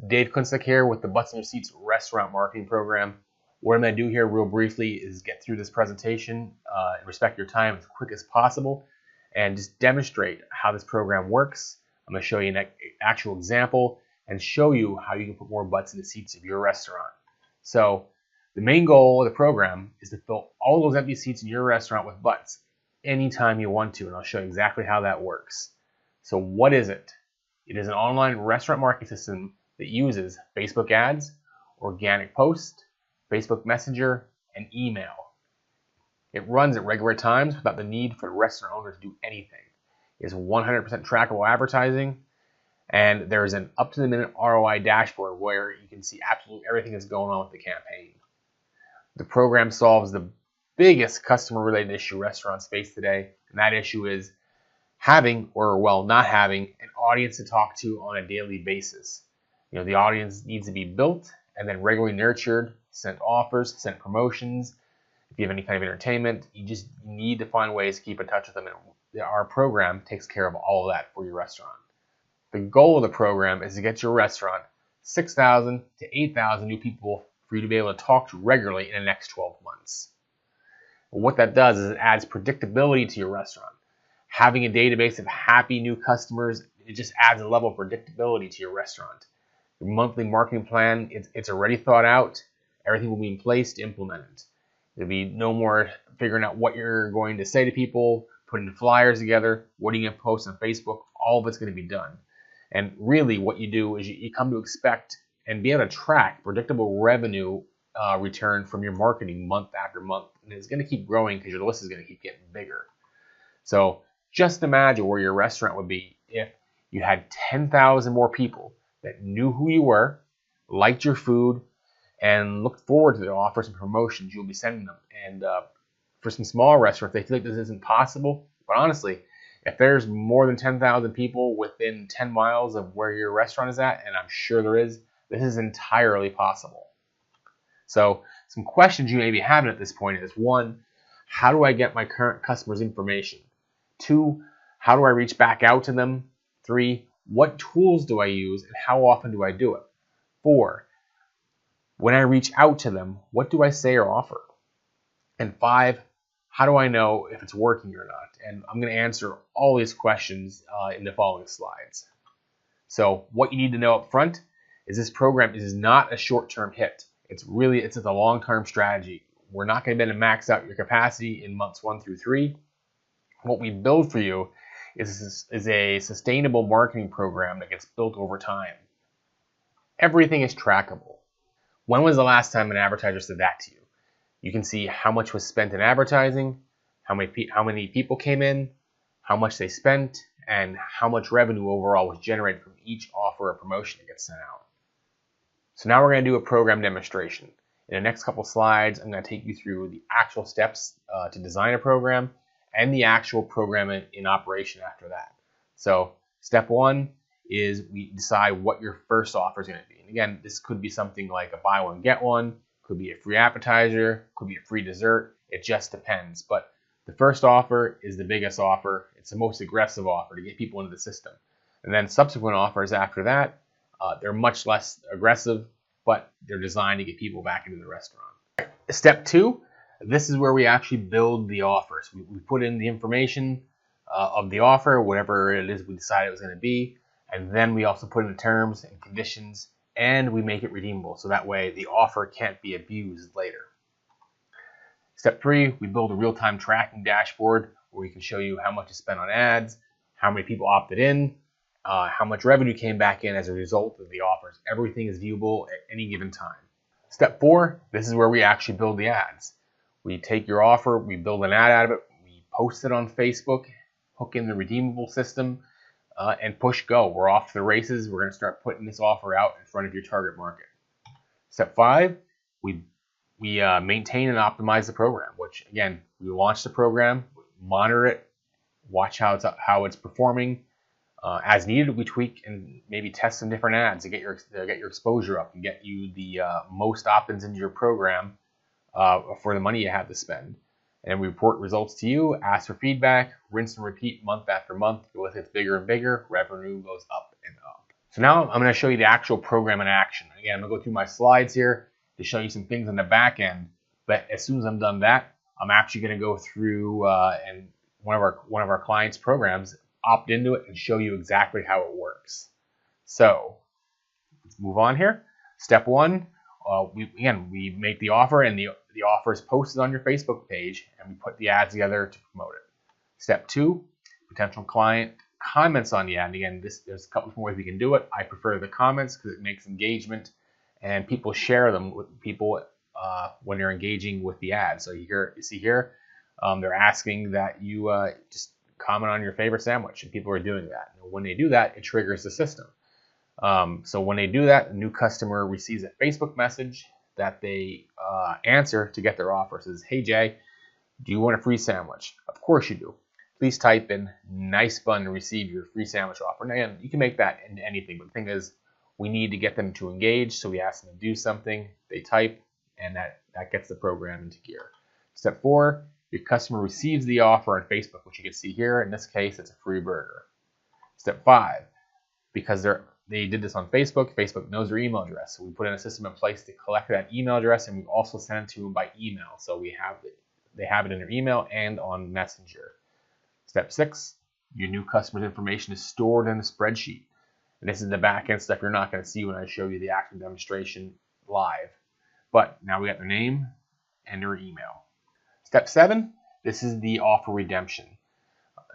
Dave Kunstek here with the Butts in Your Seats restaurant marketing program. What I'm going to do here real briefly is get through this presentation and respect your time as quick as possible and just demonstrate how this program works. I'm going to show you an actual example and show you how you can put more butts in the seats of your restaurant. So the main goal of the program is to fill all those empty seats in your restaurant with butts anytime you want to, and I'll show you exactly how that works. So what is it? It is an online restaurant marketing system that uses Facebook ads, organic posts, Facebook Messenger, and email. It runs at regular times without the need for the restaurant owner to do anything. It is 100% trackable advertising, and there is an up-to-the-minute ROI dashboard where you can see absolutely everything that's going on with the campaign. The program solves the biggest customer-related issue restaurants face today, and that issue is having, or well, not having, an audience to talk to on a daily basis. You know, the audience needs to be built and then regularly nurtured, sent offers, sent promotions. If you have any kind of entertainment, you just need to find ways to keep in touch with them. And our program takes care of all of that for your restaurant. The goal of the program is to get your restaurant 6,000 to 8,000 new people for you to be able to talk to regularly in the next 12 months. What that does is it adds predictability to your restaurant. Having a database of happy new customers, it just adds a level of predictability to your restaurant. Your monthly marketing plan, it's already thought out. Everything will be in place to implement it. There'll be no more figuring out what you're going to say to people, putting flyers together, what are you going to post on Facebook. All of it's going to be done. And really what you do is you come to expect and be able to track predictable revenue return from your marketing month after month. And it's going to keep growing because your list is going to keep getting bigger. So just imagine where your restaurant would be if you had 10,000 more people that knew who you were, liked your food, and looked forward to the offers and promotions you'll be sending them. And for some smaller restaurants, they feel like this isn't possible. But honestly, if there's more than 10,000 people within 10 miles of where your restaurant is at, and I'm sure there is, this is entirely possible. So some questions you may be having at this point is, 1, how do I get my current customers' information? 2, how do I reach back out to them? 3, what tools do I use and how often do I do it? 4, when I reach out to them, what do I say or offer? And 5, how do I know if it's working or not? And I'm going to answer all these questions in the following slides. So what you need to know up front is this program is not a short-term hit. It's a long-term strategy. We're not going to be able to max out your capacity in months 1 through 3. What we build for you is a sustainable marketing program that gets built over time. Everything is trackable. When was the last time an advertiser said that to you? You can see how much was spent in advertising, how many people came in, how much they spent, and how much revenue overall was generated from each offer or promotion that gets sent out. So now we're going to do a program demonstration. In the next couple slides, I'm going to take you through the actual steps to design a program and the actual program in operation after that. So step 1 is we decide what your first offer is going to be. And again, this could be something like a buy one, get one, could be a free appetizer, could be a free dessert. It just depends. But the first offer is the biggest offer. It's the most aggressive offer to get people into the system. And then subsequent offers after that, they're much less aggressive, but they're designed to get people back into the restaurant. Step 2, this is where we actually build the offers. We put in the information of the offer, whatever it is we decided it was going to be, and then we also put in the terms and conditions, and we make it redeemable, so that way the offer can't be abused later. Step 3, we build a real-time tracking dashboard where we can show you how much is spent on ads, how many people opted in, how much revenue came back in as a result of the offers. Everything is viewable at any given time. Step 4, this is where we actually build the ads. We take your offer, we build an ad out of it, we post it on Facebook, hook in the redeemable system, and push go. We're off to the races. We're going to start putting this offer out in front of your target market. Step 5, we maintain and optimize the program, which again, we launch the program, monitor it, watch how it's performing. As needed, we tweak and maybe test some different ads to get your exposure up and get you the most opt-ins into your program for the money you have to spend. And we report results to you, ask for feedback, rinse and repeat month after month. The list gets bigger and bigger, revenue goes up and up. So now I'm going to show you the actual program in action. Again, I'm going to go through my slides here to show you some things on the back end. But as soon as I'm done that, I'm actually going to go through and one of our clients' programs, opt into it, and show you exactly how it works. So let's move on here. Step one, we make the offer, and the offer is posted on your Facebook page, and we put the ads together to promote it. Step two, potential client comments on the ad. And again, there's a couple different ways we can do it. I prefer the comments because it makes engagement, and people share them with people when they're engaging with the ad. So you see here, they're asking that you just comment on your favorite sandwich, and people are doing that. And when they do that, it triggers the system. So when they do that, a new customer receives a Facebook message that they answer to get their offer. It says, "Hey Jay, do you want a free sandwich?" Of course you do. Please type in "nice bun" to receive your free sandwich offer. And again, you can make that into anything, but the thing is, we need to get them to engage, so we ask them to do something. They type, and that gets the program into gear. Step four, your customer receives the offer on Facebook, which you can see here. In this case, it's a free burger. Step five, because they did this on Facebook, Facebook knows their email address. So we put in a system in place to collect that email address, and we also send it to them by email. So they have it in their email and on Messenger. Step six, your new customer's information is stored in a spreadsheet. And this is the back end stuff you're not going to see when I show you the actual demonstration live. But now we got their name and their email. Step seven, this is the offer redemption.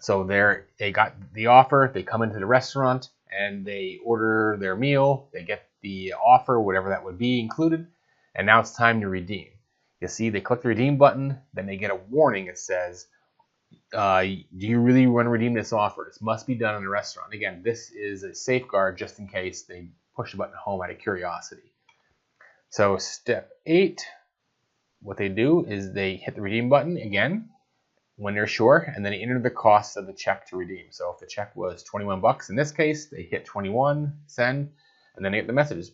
So they got the offer, they come into the restaurant, and they order their meal, they get the offer, whatever that would be included, and now it's time to redeem. You see, they click the redeem button, then they get a warning. It says, do you really want to redeem this offer? This must be done in a restaurant. Again, this is a safeguard just in case they push the button home out of curiosity. So step 8, what they do is they hit the redeem button again when they're sure, and then they enter the cost of the check to redeem. So if the check was 21 bucks in this case, they hit 21, send, and then they get the message.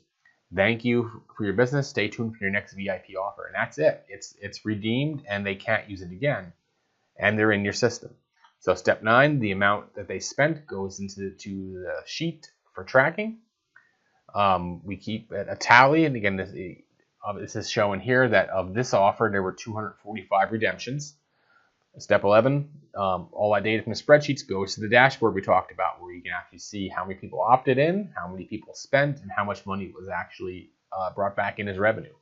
Thank you for your business. Stay tuned for your next VIP offer. And that's it. It's redeemed, and they can't use it again. And they're in your system. So step 9, the amount that they spent goes into the sheet for tracking. We keep a tally, and again, this is showing here that of this offer, there were 245 redemptions. Step 11, all that data from the spreadsheets goes to the dashboard we talked about, where you can actually see how many people opted in, how many people spent, and how much money was actually brought back in as revenue.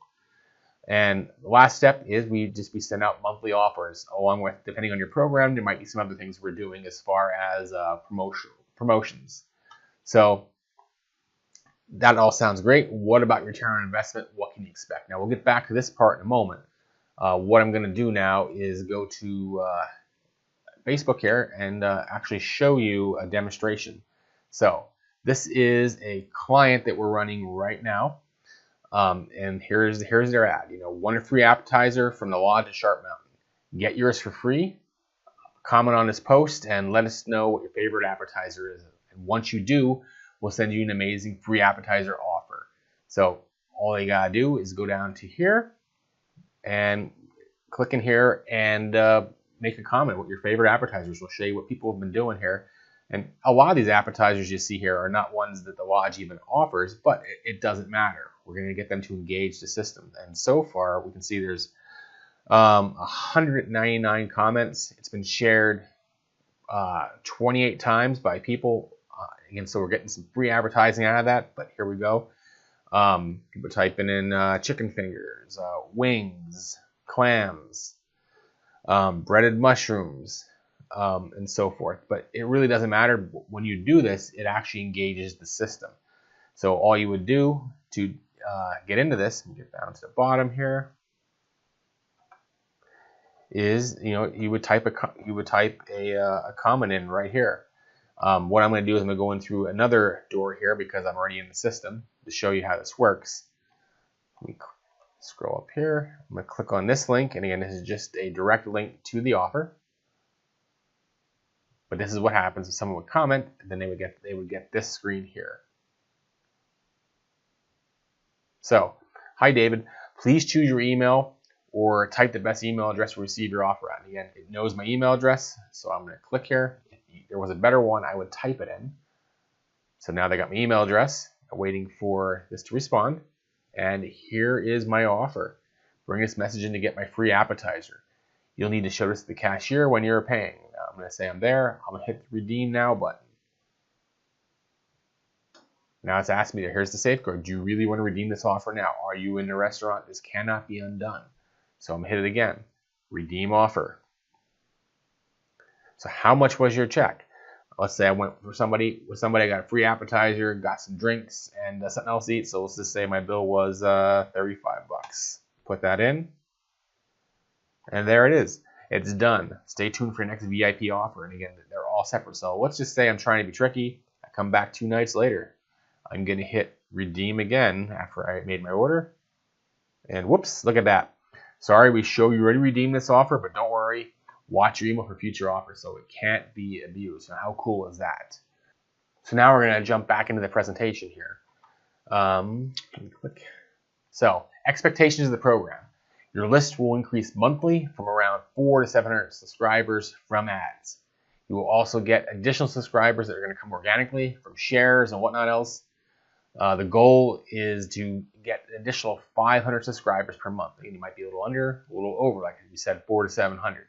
And the last step is we send out monthly offers, along with, depending on your program, there might be some other things we're doing as far as promotions. So that all sounds great. What about return on investment? What can you expect? Now we'll get back to this part in a moment. What I'm going to do now is go to Facebook here and actually show you a demonstration. So this is a client that we're running right now. And here's their ad. Want a free appetizer from the Lodge at Sharp Mountain. Get yours for free. Comment on this post and let us know what your favorite appetizer is. And once you do, we'll send you an amazing free appetizer offer. So all you gotta do is go down to here and click in here and make a comment what your favorite appetizers. We'll show you what people have been doing here. And a lot of these appetizers you see here are not ones that the Lodge even offers, but it doesn't matter. We're going to get them to engage the system. And so far, we can see there's 199 comments. It's been shared 28 times by people. Again, so we're getting some free advertising out of that, but here we go. People typing in chicken fingers, wings, clams, breaded mushrooms, and so forth. But it really doesn't matter. When you do this, it actually engages the system. So all you would do to get into this, and get down to the bottom here, is you would type a comment in right here. What I'm going to do is I'm going to go in through another door here because I'm already in the system to show you how this works. Let me scroll up here. I'm going to click on this link, and again, this is just a direct link to the offer. But this is what happens if someone would comment, and then they would get this screen here. So, hi David, please choose your email or type the best email address to receive your offer at. And again, it knows my email address, so I'm going to click here. If there was a better one, I would type it in. So now they got my email address. I'm waiting for this to respond. And here is my offer. Bring this message in to get my free appetizer. You'll need to show this to the cashier when you're paying. Now I'm going to say I'm there. I'm going to hit the redeem now button. Now it's asked me, here's the safeguard. Do you really want to redeem this offer now? Are you in the restaurant? This cannot be undone. So I'm going to hit it again. Redeem offer. So how much was your check? Let's say I went for somebody, I got a free appetizer, got some drinks, and something else to eat. So let's just say my bill was 35 bucks. Put that in. And there it is. It's done. Stay tuned for your next VIP offer. And again, they're all separate. So let's just say I'm trying to be tricky. I come back 2 nights later. I'm going to hit redeem again after I made my order. And whoops, look at that. Sorry, we show you already redeemed this offer, but don't worry. Watch your email for future offers so it can't be abused. Now, how cool is that? So now we're going to jump back into the presentation here. So, expectations of the program. Your list will increase monthly from around 400 to 700 subscribers from ads. You will also get additional subscribers that are going to come organically from shares and whatnot else. The goal is to get an additional 500 subscribers per month. Again, you might be a little under, a little over, like we said, 400 to 700.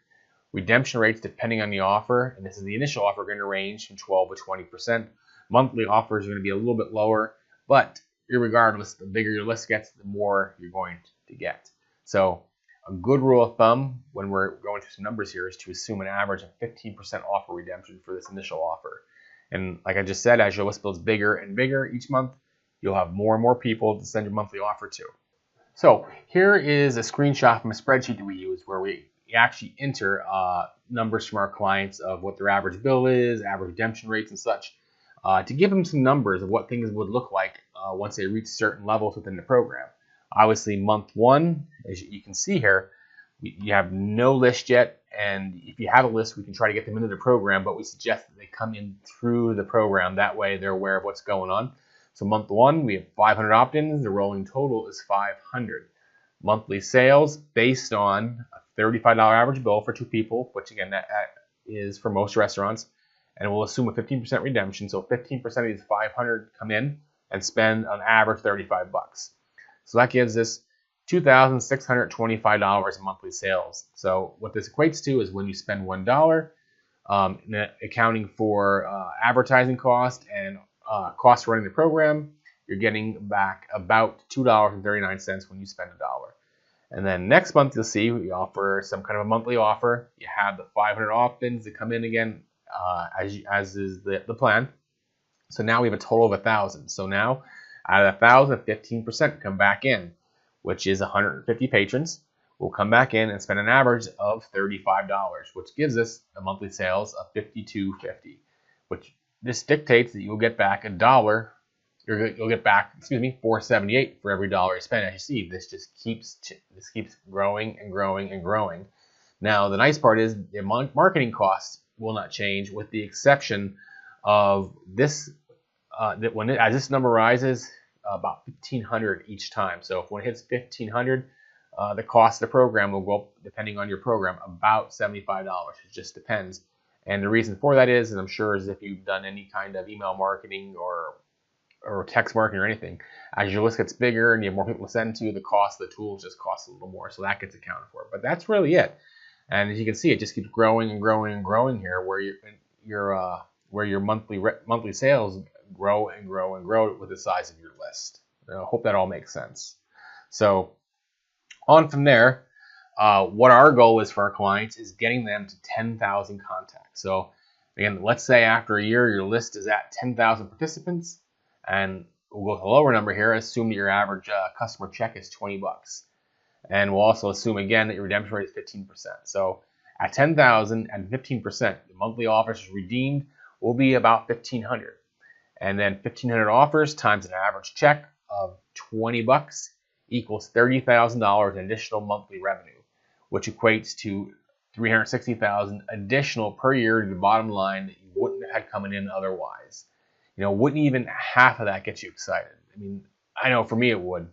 Redemption rates, depending on the offer, and this is the initial offer, going to range from 12 to 20%. Monthly offers are going to be a little bit lower, but irregardless, the bigger your list gets, the more you're going to get. So a good rule of thumb when we're going through some numbers here is to assume an average of 15% offer redemption for this initial offer. And like I just said, as your list builds bigger and bigger each month, you'll have more and more people to send your monthly offer to. So here is a screenshot from a spreadsheet that we use where we actually enter numbers from our clients of what their average bill is, average redemption rates and such, to give them some numbers of what things would look like once they reach certain levels within the program. Obviously, month 1, as you can see here, you have no list yet, and if you have a list, we can try to get them into the program, but we suggest that they come in through the program. That way they're aware of what's going on. So month 1, we have 500 opt-ins. The rolling total is 500. Monthly sales based on a $35 average bill for 2 people, which again, that is for most restaurants, and we'll assume a 15% redemption. So 15% of these 500 come in and spend on average 35 bucks. So that gives us $2,625 in monthly sales. So what this equates to is when you spend $1, accounting for advertising cost and cost running the program, you're getting back about $2.39 when you spend $1. And then next month, you'll see we offer some kind of a monthly offer. You have the 500 opt-ins that come in again, as is the plan. So now we have a total of 1,000. So now out of 1,000, 15% come back in, which is 150 patrons will come back in and spend an average of $35, which gives us a monthly sales of $52.50, which this dictates that you'll get back $1. You'll get back, $4.78 for every dollar you spend. As you see, this keeps growing and growing and growing. Now, the nice part is the marketing costs will not change, with the exception of this. As this number rises, about $1,500 each time. So if when it hits $1,500, the cost of the program will go up, depending on your program, about $75. It just depends. And the reason for that is, and I'm sure, is if you've done any kind of email marketing or text marketing or anything, as your list gets bigger and you have more people to send to, the cost of the tools just costs a little more, so that gets accounted for. But that's really it. And as you can see, it just keeps growing and growing and growing here, where your monthly sales grow and grow and grow with the size of your list. I hope that all makes sense. So on from there, what our goal is for our clients is getting them to 10,000 contacts. So again, let's say after a year, your list is at 10,000 participants, and we'll go with a lower number here. Assume that your average customer check is 20 bucks. And we'll also assume again that your redemption rate is 15%. So at 10,000 and 15%, the monthly offers redeemed will be about 1,500. And then 1,500 offers times an average check of 20 bucks equals $30,000 in additional monthly revenue, which equates to $360,000 additional per year to the bottom line that you wouldn't have had coming in otherwise. Wouldn't even half of that get you excited? I mean, I know for me it would.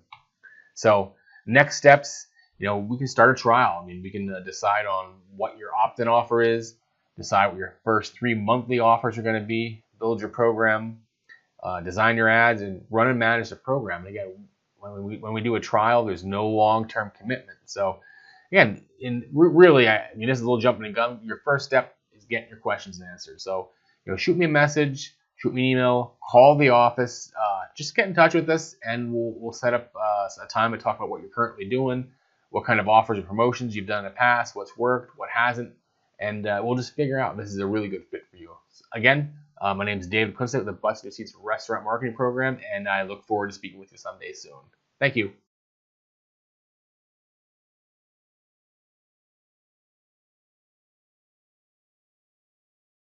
So next steps, we can start a trial. I mean, we can decide on what your opt-in offer is, decide what your first 3 monthly offers are going to be, build your program, design your ads, and run and manage the program. And again, when we do a trial, there's no long-term commitment. So again, really, I mean, this is a little jumping the gun. Your first step is getting your questions answered. So, shoot me a message, shoot me an email, call the office, just get in touch with us, and we'll set up a time to talk about what you're currently doing, what kind of offers or promotions you've done in the past, what's worked, what hasn't, and we'll just figure out if this is a really good fit for you. So again, my name is David Kunstek with the Butts in Your Seats Restaurant Marketing Program, and I look forward to speaking with you someday soon. Thank you.